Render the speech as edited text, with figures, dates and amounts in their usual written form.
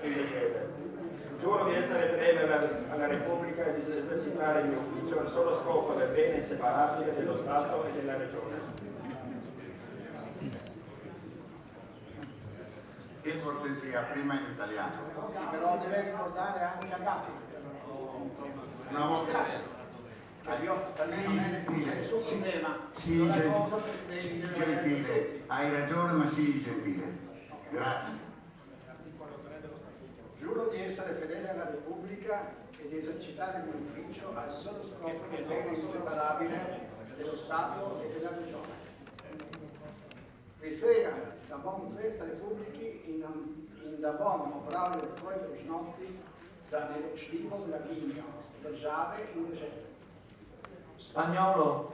in decede. Giuro di essere fedele alla Repubblica e di esercitare il mio ufficio al solo scopo del bene inseparabile dello Stato e della Regione. Per cortesia, prima in italiano. Sì, però deve ricordare anche a Gatti. No, sì, gentile, hai ragione, ma sii gentile. Grazie. Giuro di essere fedele alla Repubblica e di esercitare il mio ufficio al solo scopo del bene inseparabile dello Stato e della Regione. Prisega da bom zvesta Republiki in da bom opravljal svoj dolžnosti za neločljivo blaginjo države in dežele. Spagnolo.